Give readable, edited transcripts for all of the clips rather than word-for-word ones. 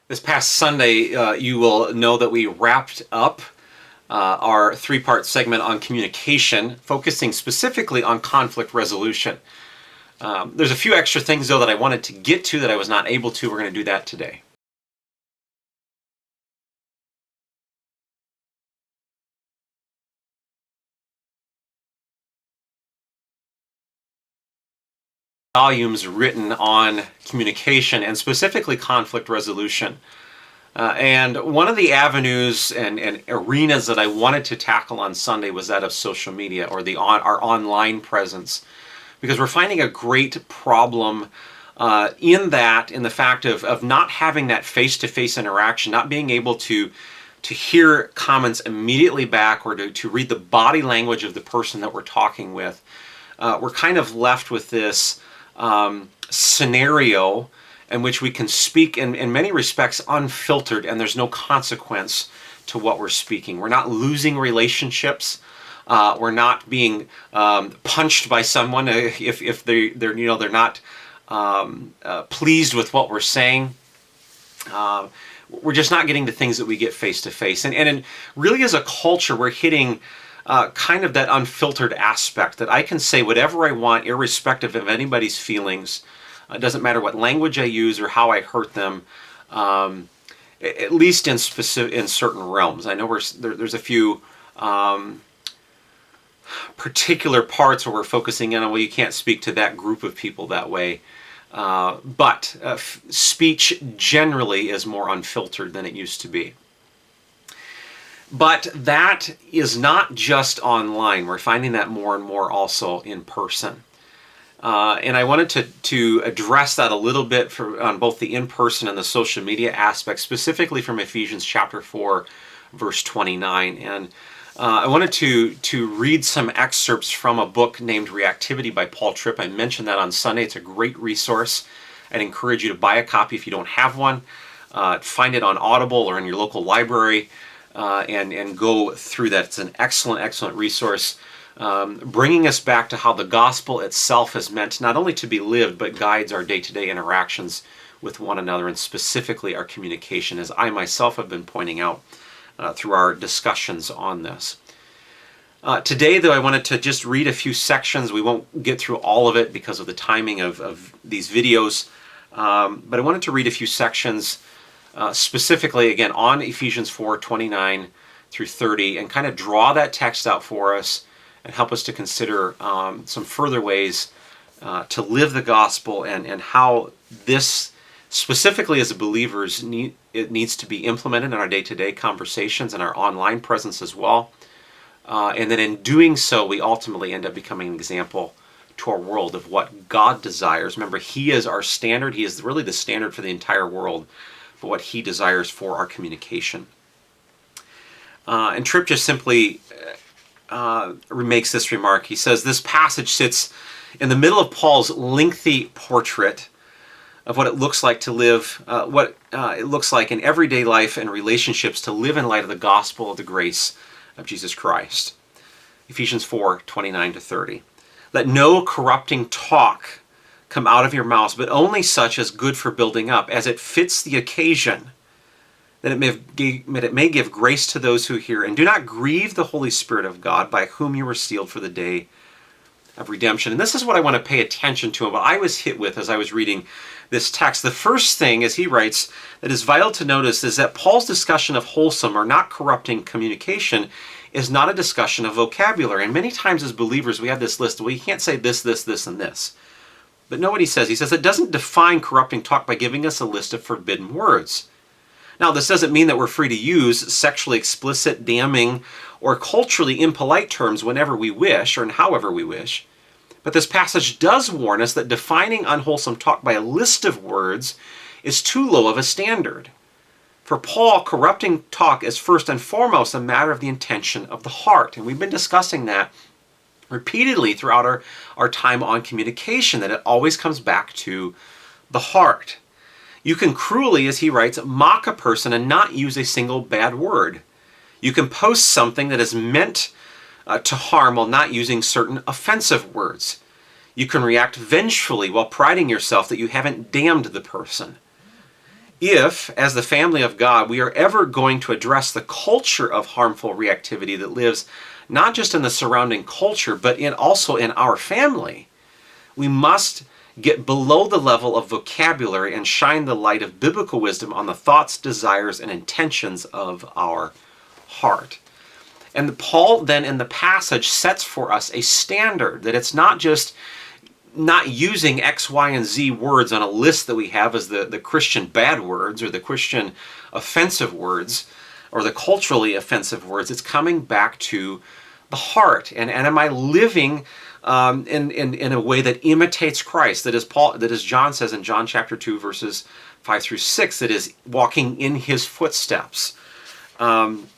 This past Sunday, you will know that we wrapped up our three-part segment on communication, focusing specifically on conflict resolution. There's a few extra things, though, that I wanted to get to that I was not able to. We're going to do that today. Volumes written on communication and specifically conflict resolution. And one of the avenues and arenas that I wanted to tackle on Sunday was that of social media, or our online presence, because we're finding a great problem in the fact of not having that face-to-face interaction, not being able to hear comments immediately back, or to read the body language of the person that we're talking with. We're kind of left with this scenario in which we can speak in many respects unfiltered, and there's no consequence to what we're speaking. We're not losing relationships. We're not being punched by someone if they're not pleased with what we're saying. We're just not getting the things that we get face to face. And really, as a culture, we're hitting kind of that unfiltered aspect that I can say whatever I want, irrespective of anybody's feelings. It doesn't matter what language I use or how I hurt them, at least in certain realms. I know there's a few particular parts where we're focusing in on, well, you can't speak to that group of people that way. But speech generally is more unfiltered than it used to be. But that is not just online. We're finding that more and more also in person. And I wanted to address that a little bit on both the in-person and the social media aspect, specifically from Ephesians chapter 4, verse 29. And I wanted to read some excerpts from a book named Reactivity by Paul Tripp. I mentioned that on Sunday. It's a great resource. I'd encourage you to buy a copy if you don't have one. Find it on Audible or in your local library. And go through that. It's an excellent resource, bringing us back to how the gospel itself is meant not only to be lived, but guides our day-to-day interactions with one another, and specifically our communication, as I myself have been pointing out through our discussions on this. Today, though, I wanted to just read a few sections. We won't get through all of it because of the timing of these videos, but I wanted to read a few sections specifically, again, on Ephesians 4:29 through 30, and kind of draw that text out for us and help us to consider some further ways to live the gospel, and how this, specifically as believers, it needs to be implemented in our day-to-day conversations and our online presence as well. And then in doing so, we ultimately end up becoming an example to our world of what God desires. Remember, He is our standard. He is really the standard for the entire world, for what He desires for our communication. And Tripp just simply makes this remark. He says, this passage sits in the middle of Paul's lengthy portrait of what it looks like to live, it looks like in everyday life and relationships to live in light of the gospel of the grace of Jesus Christ. Ephesians 4:29 to 30. Let no corrupting talk come out of your mouths, but only such as good for building up, as it fits the occasion, that it may give grace to those who hear. And do not grieve the Holy Spirit of God, by whom you were sealed for the day of redemption. And this is what I want to pay attention to, and what I was hit with as I was reading this text. The first thing, as he writes, that is vital to notice is that Paul's discussion of wholesome or not corrupting communication is not a discussion of vocabulary. And many times as believers, we have this list, well, you can't say this, and this. But know what he says. He says it doesn't define corrupting talk by giving us a list of forbidden words. Now, this doesn't mean that we're free to use sexually explicit, damning, or culturally impolite terms whenever we wish or in however we wish. But this passage does warn us that defining unwholesome talk by a list of words is too low of a standard. For Paul, corrupting talk is first and foremost a matter of the intention of the heart. And we've been discussing that repeatedly throughout our time on communication, that it always comes back to the heart. You can cruelly, as he writes, mock a person and not use a single bad word. You can post something that is meant to harm while not using certain offensive words. You can react vengefully while priding yourself that you haven't damned the person. If, as the family of God, we are ever going to address the culture of harmful reactivity that lives not just in the surrounding culture, but also in our family, we must get below the level of vocabulary and shine the light of biblical wisdom on the thoughts, desires, and intentions of our heart. And Paul then in the passage sets for us a standard that it's not just not using X, Y, and Z words on a list that we have as the Christian bad words or the Christian offensive words or the culturally offensive words. It's coming back to the heart. And am I living in a way that imitates Christ? That is John says in John chapter 2, verses 5 through 6, that is walking in his footsteps. And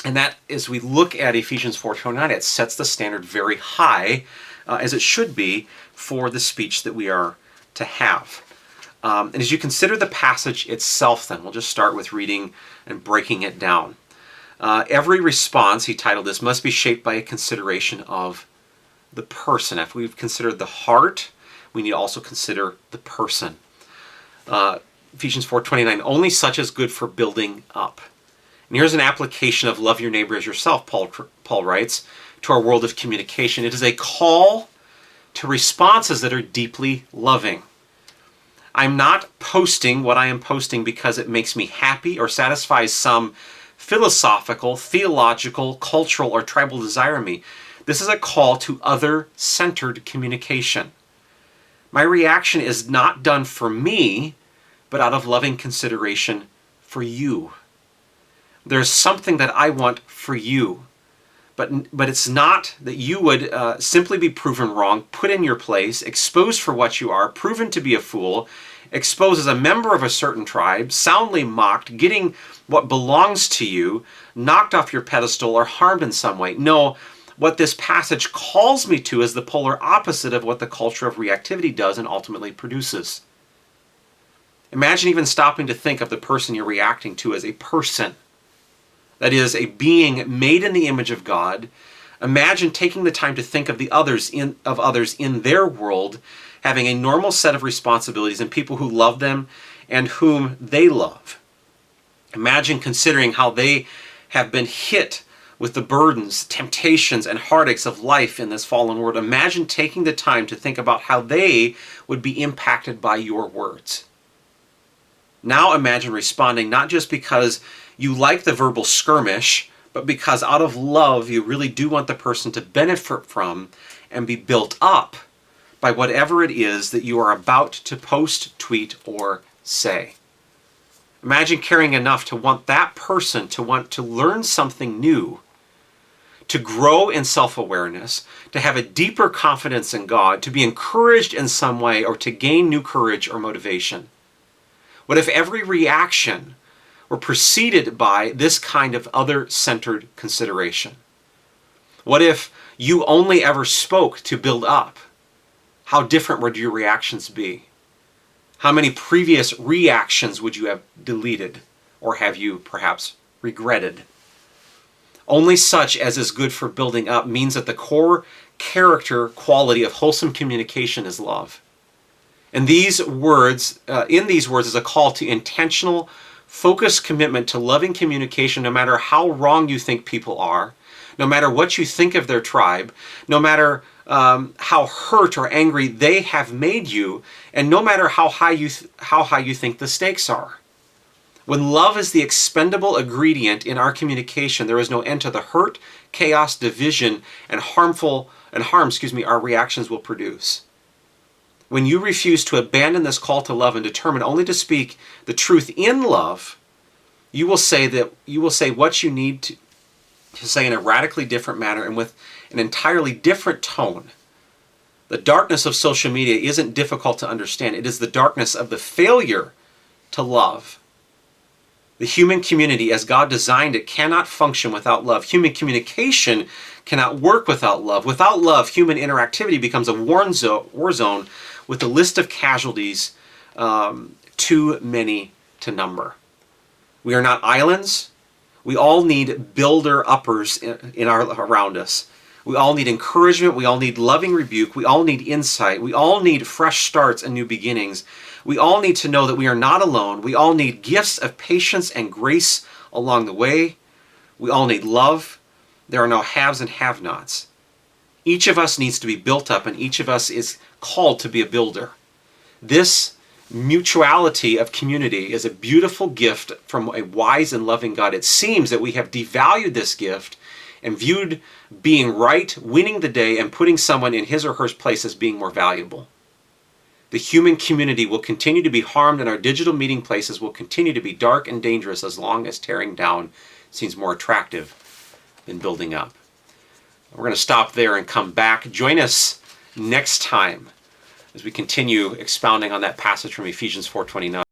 that, as we look at Ephesians 4:29, it sets the standard very high, as it should be, for the speech that we are to have. And as you consider the passage itself, then, we'll just start with reading and breaking it down. Every response, he titled this, must be shaped by a consideration of the person. If we've considered the heart, we need to also consider the person. Ephesians 4:29, only such is good for building up. And here's an application of love your neighbor as yourself, Paul writes, to our world of communication. It is a call to responses that are deeply loving. I'm not posting what I am posting because it makes me happy or satisfies some philosophical, theological, cultural, or tribal desire in me. This is a call to other-centered communication. My reaction is not done for me, but out of loving consideration for you. There's something that I want for you. But it's not that you would simply be proven wrong, put in your place, exposed for what you are, proven to be a fool, exposed as a member of a certain tribe, soundly mocked, getting what belongs to you, knocked off your pedestal, or harmed in some way. No, what this passage calls me to is the polar opposite of what the culture of reactivity does and ultimately produces. Imagine even stopping to think of the person you're reacting to as a person. That is, a being made in the image of God. Imagine taking the time to think of others in their world, having a normal set of responsibilities and people who love them and whom they love. Imagine considering how they have been hit with the burdens, temptations, and heartaches of life in this fallen world. Imagine taking the time to think about how they would be impacted by your words. Now imagine responding not just because you like the verbal skirmish, but because out of love you really do want the person to benefit from and be built up by whatever it is that you are about to post, tweet, or say. Imagine caring enough to want that person to want to learn something new, to grow in self-awareness, to have a deeper confidence in God, to be encouraged in some way, or to gain new courage or motivation. What if every reaction were preceded by this kind of other-centered consideration? What if you only ever spoke to build up? How different would your reactions be? How many previous reactions would you have deleted, or have you perhaps regretted? Only such as is good for building up means that the core character quality of wholesome communication is love. And these words, is a call to intentional, focused commitment to loving communication, no matter how wrong you think people are, no matter what you think of their tribe, no matter how hurt or angry they have made you, and no matter how high you think the stakes are. When love is the expendable ingredient in our communication, there is no end to the hurt, chaos, division, and harm our reactions will produce. When you refuse to abandon this call to love and determine only to speak the truth in love, you will say what you need to say in a radically different manner and with an entirely different tone. The darkness of social media isn't difficult to understand. It is the darkness of the failure to love. The human community, as God designed it, cannot function without love. Human communication cannot work without love. Without love, human interactivity becomes a war zone with a list of casualties too many to number. We are not islands. We all need builder-uppers around us. We all need encouragement. We all need loving rebuke. We all need insight. We all need fresh starts and new beginnings. We all need to know that we are not alone. We all need gifts of patience and grace along the way. We all need love. There are no haves and have-nots. Each of us needs to be built up, and each of us is called to be a builder. This mutuality of community is a beautiful gift from a wise and loving God. It seems that we have devalued this gift and viewed being right, winning the day, and putting someone in his or her place as being more valuable. The human community will continue to be harmed, and our digital meeting places will continue to be dark and dangerous as long as tearing down seems more attractive than building up. We're going to stop there and come back. Join us next time as we continue expounding on that passage from Ephesians 4:29.